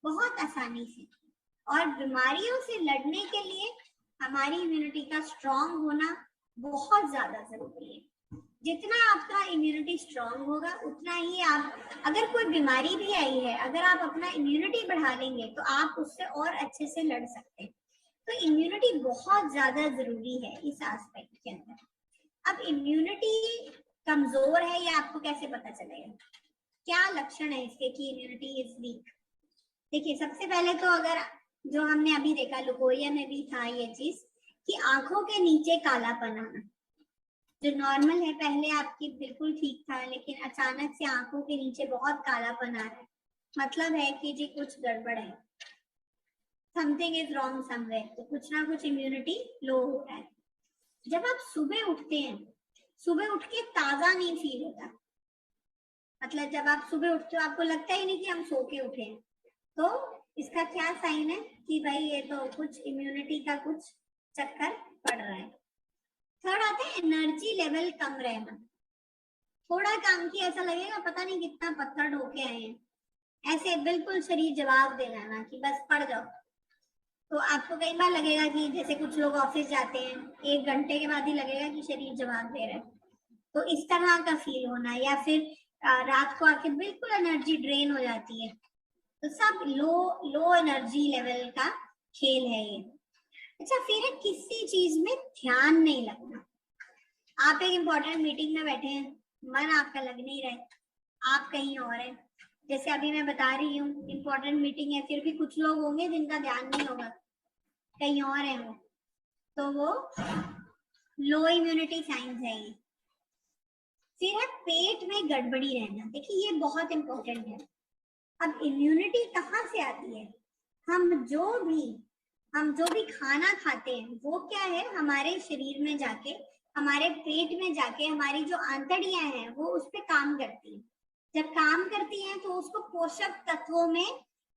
बहुत आसानी से, और बीमारियों से लड़ने के लिए हमारी इम्यूनिटी का स्ट्रांग होना बहुत ज्यादा जरूरी है। जितना आपका इम्यूनिटी स्ट्रांग होगा उतना ही आप, अगर कोई बीमारी भी आई है, अगर आप अपना इम्यूनिटी बढ़ा लेंगे तो आप उससे और अच्छे से लड़ सकते हैं। तो इम्यूनिटी बहुत ज्यादा जरूरी है इस एस्पेक्ट के अंदर। अब इम्यूनिटी कमजोर है ये आपको कैसे पता चलेगा, क्या लक्षण है इसके कि इम्यूनिटी इज वीक। देखिए सबसे पहले तो अगर जो हमने अभी देखा लुकोरिया में भी था ये चीज कि आंखों के नीचे कालापन आना, जो नॉर्मल है पहले आपकी बिल्कुल ठीक था लेकिन अचानक से आंखों के नीचे बहुत कालापन आ रहा है, मतलब है कि जी कुछ गड़बड़ है, समथिंग इज रॉन्ग समवेयर, तो कुछ ना कुछ इम्यूनिटी लो हो रहा है। जब आप सुबह उठते हैं, सुबह उठ के ताजा नहीं फील होता, मतलब जब आप सुबह उठते हो आपको लगता ही नहीं कि हम सो के उठे हैं, तो इसका क्या साइन है कि भाई ये तो कुछ इम्यूनिटी का कुछ चक्कर पड़ रहा है। थर्ड आता है एनर्जी लेवल कम रहना, थोड़ा काम किया ऐसा लगेगा पता नहीं कितना पत्थर ढोके आए हैं, ऐसे बिल्कुल शरीर जवाब दे रहा है ना कि बस पड़ जाओ। तो आपको कई बार लगेगा कि जैसे कुछ लोग ऑफिस जाते हैं 1 घंटे के बाद ही लगेगा कि शरीर जवाब दे रहा है, तो इस तरह का फील होना, या फिर रात को आके बिल्कुल एनर्जी ड्रेन हो जाती है, तो सब लो एनर्जी लेवल का खेल है ये। अच्छा फिर है किसी चीज में ध्यान नहीं लगना, आप एक इम्पोर्टेंट मीटिंग में बैठे हैं, मन आपका लग नहीं रहा है, आप कहीं और हैं, जैसे अभी मैं बता रही हूँ इम्पोर्टेंट मीटिंग है, फिर भी कुछ लोग होंगे जिनका ध्यान नहीं होगा, कहीं और है वो, तो वो लो इम्यूनिटी साइंस है ये। फिर है पेट में गड़बड़ी रहना, देखिए ये बहुत इंपॉर्टेंट है। अब इम्यूनिटी कहाँ से आती है, हम जो भी खाना खाते हैं वो क्या है, हमारे शरीर में जाके, हमारे पेट में जाके हमारी जो आंतड़ियां हैं वो उस पर काम करती हैं। जब काम करती हैं तो उसको पोषक तत्वों में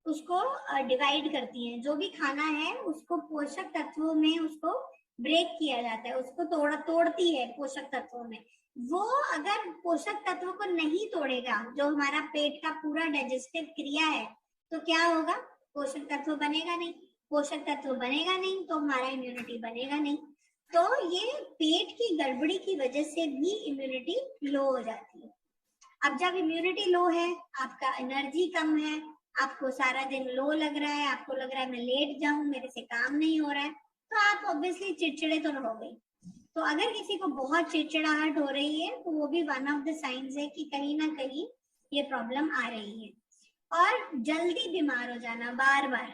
उसको डिवाइड करती हैं, जो भी खाना है उसको पोषक तत्वों में उसको ब्रेक किया जाता है, उसको तोड़ती है पोषक तत्वों में। वो अगर पोषक तत्वों को नहीं तोड़ेगा, जो हमारा पेट का पूरा डाइजेस्टिव क्रिया है, तो क्या होगा, पोषक तत्व बनेगा नहीं, पोषक तत्व बनेगा नहीं तो हमारा इम्यूनिटी बनेगा नहीं। तो ये पेट की गड़बड़ी की वजह से भी इम्यूनिटी लो हो जाती है। अब जब इम्यूनिटी लो है, आपका एनर्जी कम है, आपको सारा दिन लो लग रहा है, आपको लग रहा है मैं लेट जाऊं, मेरे से काम नहीं हो रहा है, तो आप ऑब्वियसली चिड़चिड़े तो रहोगे। तो अगर किसी को बहुत चिड़चिड़ाहट हो रही है तो वो भी वन ऑफ द साइंस है कि कहीं ना कहीं ये प्रॉब्लम आ रही है। और जल्दी बीमार हो जाना, बार बार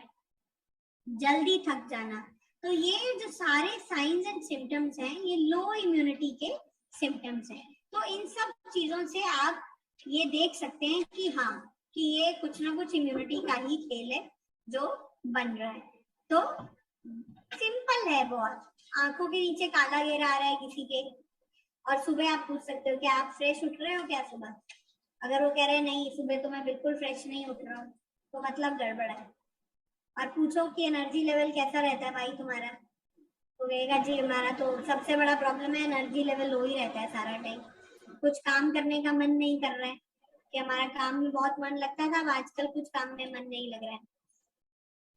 जल्दी थक जाना, तो ये जो सारे साइंस एंड सिम्टम्स हैं ये लो इम्यूनिटी के सिम्टम्स हैं। तो इन सब चीजों से आप ये देख सकते हैं कि हाँ, कि ये कुछ ना कुछ इम्यूनिटी का ही खेल है जो बन रहा है। तो सिंपल है बहुत। आंखों के नीचे काला घेरा आ रहा है किसी के, और सुबह आप पूछ सकते हो कि आप फ्रेश उठ रहे हो क्या सुबह? अगर वो कह रहे हैं नहीं सुबह तो मैं बिल्कुल फ्रेश नहीं उठ रहा हूँ, तो मतलब गड़बड़ है। और पूछो कि एनर्जी लेवल कैसा रहता है भाई तुम्हारा, तो कहेगा जी हमारा तो सबसे बड़ा प्रॉब्लम है एनर्जी लेवल लो ही रहता है सारा टाइम, कुछ काम करने का मन नहीं कर रहा है, कि हमारा काम में बहुत मन लगता था, अब आजकल कुछ काम में मन नहीं लग रहा है,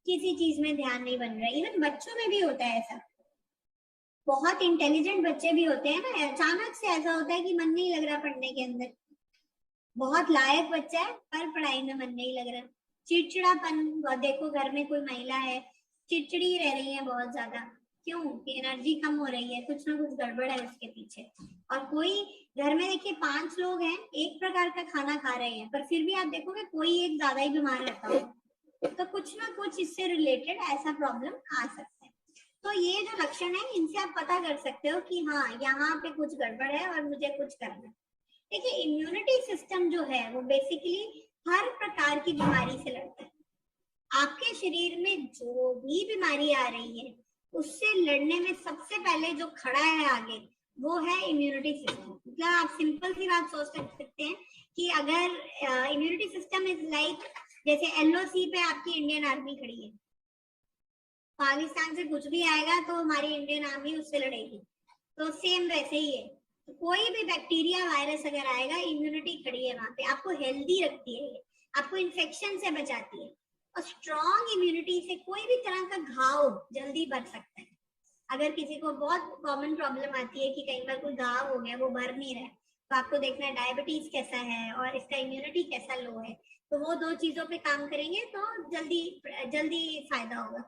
किसी चीज में ध्यान नहीं बन रहा है। इवन बच्चों में भी होता है ऐसा, बहुत इंटेलिजेंट बच्चे भी होते हैं ना, अचानक से ऐसा होता है कि मन नहीं लग रहा पढ़ने के अंदर, बहुत लायक बच्चा है पर पढ़ाई में मन नहीं लग रहा। चिड़चिड़ापन, देखो घर में कोई महिला है चिड़चिड़ी रह रही है बहुत ज्यादा, क्यों? कि एनर्जी कम हो रही है, कुछ ना कुछ गड़बड़ है उसके पीछे। और कोई घर में देखिए 5 लोग हैं, एक प्रकार का खाना खा रहे हैं, पर फिर भी आप देखोगे कोई एक ज्यादा ही बीमार रहता है, तो कुछ ना कुछ इससे रिलेटेड ऐसा प्रॉब्लम आ सकता है। तो ये जो लक्षण है इनसे आप पता कर सकते हो कि हाँ यहाँ पे कुछ गड़बड़ है और मुझे कुछ करना है। देखिए इम्यूनिटी सिस्टम जो है वो बेसिकली हर प्रकार की बीमारी से लड़ता है। आपके शरीर में जो भी बीमारी आ रही है उससे लड़ने में सबसे पहले जो खड़ा है आगे वो है इम्यूनिटी सिस्टम। मतलब आप सिंपल सी बात सोच सकते हैं कि अगर इम्यूनिटी सिस्टम इज लाइक, जैसे एलओसी पे आपकी इंडियन आर्मी खड़ी है, पाकिस्तान से कुछ भी आएगा तो हमारी इंडियन आर्मी उससे लड़ेगी, तो सेम वैसे ही है। तो कोई भी बैक्टीरिया वायरस अगर आएगा इम्यूनिटी खड़ी है वहां पे, आपको हेल्दी रखती है, आपको इन्फेक्शन से बचाती है। और स्ट्रॉन्ग इम्यूनिटी से कोई भी तरह का घाव जल्दी भर सकता है। अगर किसी को बहुत कॉमन प्रॉब्लम आती है कि कई बार कोई घाव हो गया वो भर नहीं रहा है, तो आपको देखना है डायबिटीज कैसा है और इसका इम्यूनिटी कैसा लो है, तो वो 2 चीजों पे काम करेंगे तो जल्दी जल्दी फायदा होगा।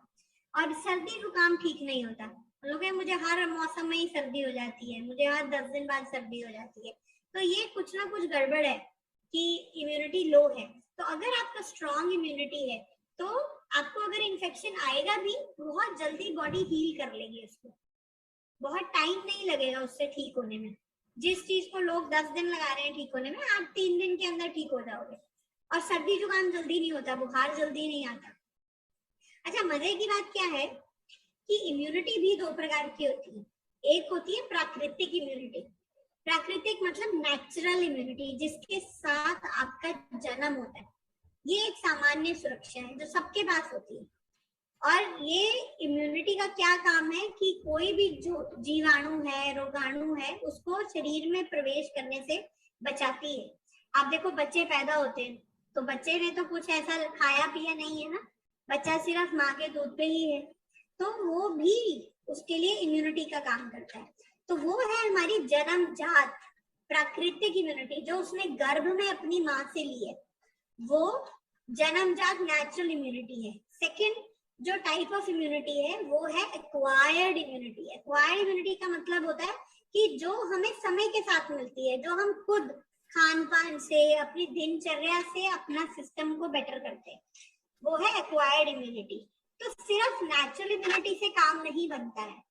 और सर्दी जुकाम ठीक नहीं होता, लोग हैं मुझे हर मौसम में ही सर्दी हो जाती है, मुझे हर 10 दिन बाद सर्दी हो जाती है, तो ये कुछ ना कुछ गड़बड़ है कि इम्यूनिटी लो है। तो अगर आपका स्ट्रॉन्ग इम्यूनिटी है तो आपको अगर इन्फेक्शन आएगा भी बहुत जल्दी बॉडी हील कर लेगी उसको, बहुत टाइम नहीं लगेगा उससे ठीक होने में। जिस चीज को लोग 10 दिन लगा रहे हैं ठीक होने में, आप 3 दिन के अंदर ठीक हो जाओगे। और सर्दी जुकाम जल्दी नहीं होता, बुखार जल्दी नहीं आता। अच्छा मजे की बात क्या है कि इम्यूनिटी भी 2 प्रकार की होती है। एक होती है प्राकृतिक इम्यूनिटी, प्राकृतिक मतलब नेचुरल इम्यूनिटी, जिसके साथ आपका जन्म होता है। ये एक सामान्य सुरक्षा है जो सबके पास होती है। और ये इम्यूनिटी का क्या काम है कि कोई भी जो जीवाणु है, रोगाणु है, उसको शरीर में प्रवेश करने से बचाती है। आप देखो बच्चे पैदा होते हैं तो बच्चे ने तो कुछ ऐसा खाया पिया नहीं है ना, बच्चा सिर्फ माँ के दूध पे ही है, तो वो भी उसके लिए इम्यूनिटी का काम करता है। तो वो है हमारी जन्मजात प्राकृतिक इम्यूनिटी जो उसने गर्भ में अपनी माँ से ली है, वो जन्मजात नेचुरल इम्यूनिटी है। सेकंड जो टाइप ऑफ इम्यूनिटी है वो है एक्वायर्ड इम्यूनिटी। एक्वायर्ड इम्यूनिटी का मतलब होता है कि जो हमें समय के साथ मिलती है, जो हम खुद खान पान से, अपनी दिनचर्या से अपना सिस्टम को बेटर करते हैं, वो है एक्वायर्ड इम्यूनिटी। तो सिर्फ नेचुरल इम्यूनिटी से काम नहीं बनता है,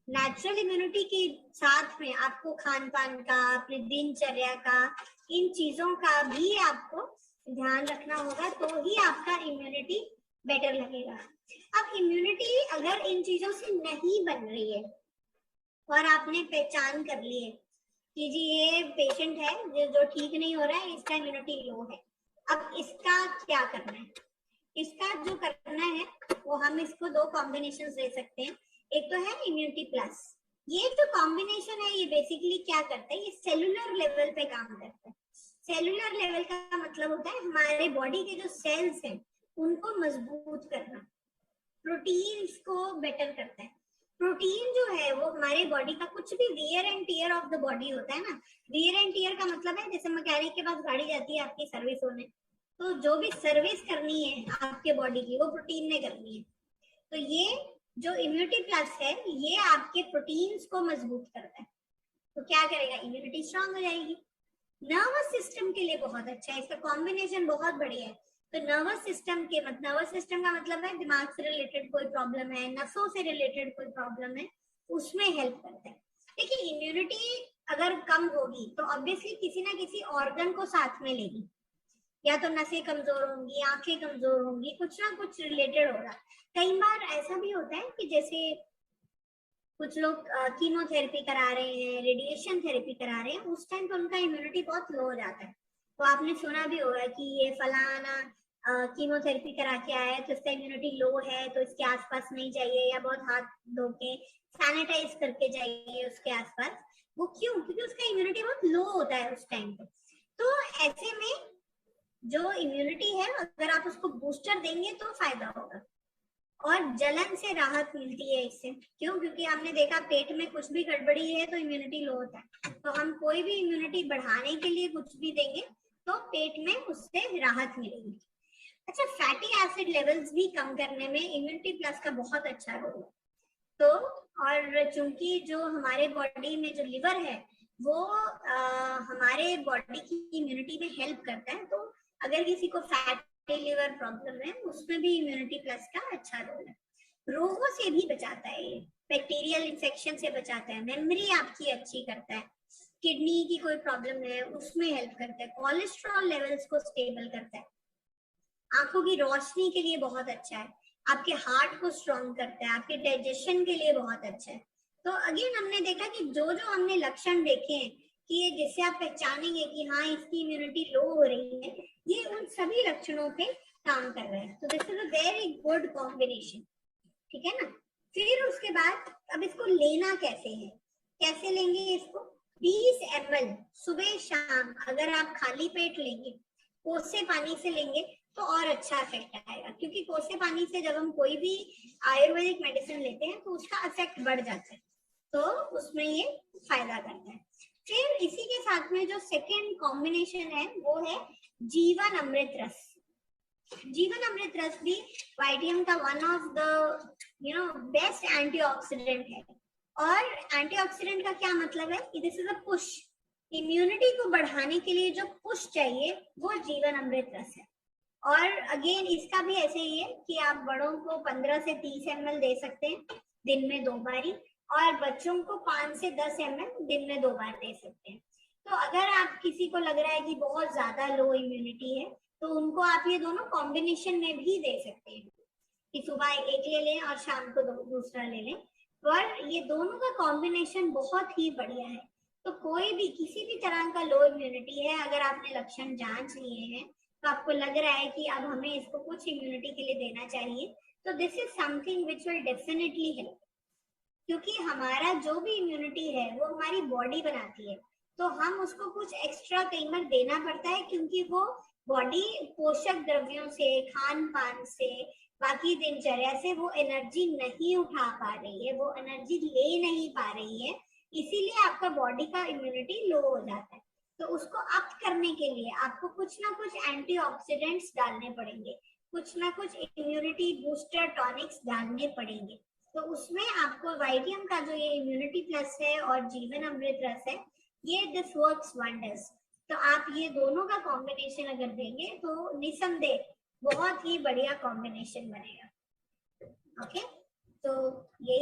नेचुरल इम्यूनिटी के साथ में आपको खान पान का, अपनी दिनचर्या का, इन चीजों का भी आपको ध्यान रखना होगा, तो ही आपका इम्यूनिटी बेटर लगेगा। अब इम्यूनिटी अगर इन चीजों से नहीं बन रही है और आपने पहचान कर ली है कि जी ये पेशेंट है जो ठीक नहीं हो रहा है, इसका इम्यूनिटी लो है, अब इसका क्या करना है? इसका जो करना है वो हम इसको 2 कॉम्बिनेशन दे सकते हैं। एक तो है इम्यूनिटी प्लस। ये जो कॉम्बिनेशन है ये बेसिकली क्या करता है, ये सेलुलर लेवल पे काम करता है। सेलुलर लेवल का मतलब होता है हमारे बॉडी के जो सेल्स हैं उनको मजबूत करना, प्रोटीन्स को बेटर करता है। प्रोटीन जो है वो हमारे बॉडी का कुछ भी wear and tear of the body होता है ना, वियर एंड टियर का मतलब है जैसे मैकेनिक के पास गाड़ी जाती है आपकी सर्विस होने, तो जो भी सर्विस करनी है आपके बॉडी की वो प्रोटीन ने करनी है। तो ये जो इम्यूनिटी प्लस है ये आपके प्रोटीन्स को मजबूत करता है, तो क्या करेगा, इम्यूनिटी स्ट्रांग हो जाएगी। नर्वस सिस्टम के लिए बहुत अच्छा है, इसका कॉम्बिनेशन बहुत बढ़िया है। तो नर्वस सिस्टम का मतलब है दिमाग से रिलेटेड कोई प्रॉब्लम है, नसों से रिलेटेड कोई प्रॉब्लम है, उसमें हेल्प करता है। देखिए इम्यूनिटी अगर कम होगी तो ऑब्वियसली किसी ना किसी ऑर्गन को साथ में लेगी, या तो नसें कमजोर होंगी, आंखें कमजोर होंगी, कुछ ना कुछ रिलेटेड होगा। कई बार ऐसा भी होता है कि जैसे कुछ लोग कीमोथेरेपी करा रहे हैं, रेडिएशन थेरेपी करा रहे हैं, उस टाइम पे उनका इम्यूनिटी बहुत लो हो जाता है। तो आपने सुना भी होगा कि ये फलाना कीमोथेरेपी करा के आया है तो इसका इम्यूनिटी लो है, तो इसके आसपास नहीं जाइए, या बहुत हाथ धो के सैनिटाइज करके जाइए उसके आसपास। वो क्यों? क्योंकि उसका इम्यूनिटी बहुत लो होता है उस टाइम पे। तो ऐसे में जो इम्यूनिटी है अगर आप उसको बूस्टर देंगे तो फायदा होगा। और जलन से राहत मिलती है इससे, क्यों? क्योंकि हमने देखा पेट में कुछ भी गड़बड़ी है तो इम्यूनिटी लो होता है, तो हम कोई भी इम्यूनिटी बढ़ाने के लिए कुछ भी देंगे तो पेट में उससे राहत मिलेगी। अच्छा, फैटी एसिड लेवल्स भी कम करने में इम्यूनिटी प्लस का बहुत अच्छा रोल है। तो और चूंकि जो हमारे बॉडी में जो लिवर है वो हमारे बॉडी की इम्यूनिटी में हेल्प करता है, तो अगर किसी को फैटी लिवर प्रॉब्लम है उसमें भी इम्यूनिटी प्लस का अच्छा रोल है। रोगों से भी बचाता है ये, बैक्टीरियल इन्फेक्शन से बचाता है, मेमोरी आपकी अच्छी करता है, किडनी की कोई प्रॉब्लम है उसमें हेल्प करता है, कोलेस्ट्रॉल लेवल्स को स्टेबल करता है, आंखों की रोशनी के लिए बहुत अच्छा है, आपके हार्ट को स्ट्रॉन्ग करता है, आपके डाइजेशन के लिए बहुत अच्छा है। तो अगेन हमने देखा कि जो जो हमने लक्षण देखे हैं कि ये जिससे आप पहचानेंगे कि हाँ इसकी इम्यूनिटी लो हो रही है, ये उन सभी लक्षणों पे काम कर रहा है। तो this is a very good combination, ठीक है ना। फिर उसके बाद अब इसको लेना कैसे है, कैसे लेंगे इसको? 20 ml सुबह शाम अगर आप खाली पेट लेंगे, कोसे पानी से लेंगे तो और अच्छा इफेक्ट आएगा, क्योंकि कोसे पानी से जब हम कोई भी आयुर्वेदिक मेडिसिन लेते हैं तो उसका इफेक्ट बढ़ जाता है, तो उसमें ये फायदा करता है। फिर इसी के साथ में जो सेकेंड कॉम्बिनेशन है वो है जीवन अमृत रस। जीवन अमृत रस भी वाइटियम का one of the best antioxidant है। और एंटीऑक्सीडेंट का क्या मतलब है कि this is a push, immunity को बढ़ाने के लिए जो पुश चाहिए वो जीवन अमृत रस है। और अगेन इसका भी ऐसे ही है कि आप बड़ों को 15 से 30 ml दे सकते हैं दिन में 2 बारी, और बच्चों को 5 से 10 ml दिन में 2 बार दे सकते हैं। तो अगर आप किसी को लग रहा है कि बहुत ज्यादा लो इम्यूनिटी है तो उनको आप ये दोनों कॉम्बिनेशन में भी दे सकते हैं, कि सुबह एक ले लें और शाम को दूसरा ले लें। पर ये दोनों का कॉम्बिनेशन बहुत ही बढ़िया है। तो कोई भी किसी भी तरह का लो इम्यूनिटी है, अगर आपने लक्षण जांच लिए हैं तो आपको लग रहा है कि अब हमें इसको कुछ इम्यूनिटी के लिए देना चाहिए, तो this is something which will definitely help. क्योंकि हमारा जो भी इम्यूनिटी है वो हमारी बॉडी बनाती है, तो हम उसको कुछ एक्स्ट्रा कई बार देना पड़ता है, क्योंकि वो बॉडी पोषक द्रव्यों से, खान पान से, बाकी दिनचर्या से वो एनर्जी नहीं उठा पा रही है, वो एनर्जी ले नहीं पा रही है, इसीलिए आपका बॉडी का इम्यूनिटी लो हो जाता है। तो उसको अप करने के लिए आपको कुछ ना कुछ एंटीऑक्सीडेंट्स डालने पड़ेंगे, कुछ ना कुछ इम्यूनिटी बूस्टर टॉनिक्स डालने पड़ेंगे। तो उसमें आपको वाइटियम का जो ये इम्यूनिटी प्लस है और जीवन अमृत रस है, ये दिस वर्क्स वंडर्स। तो आप ये दोनों का कॉम्बिनेशन अगर देंगे तो निसंदेह बहुत ही बढ़िया कॉम्बिनेशन बनेगा। ओके, तो ये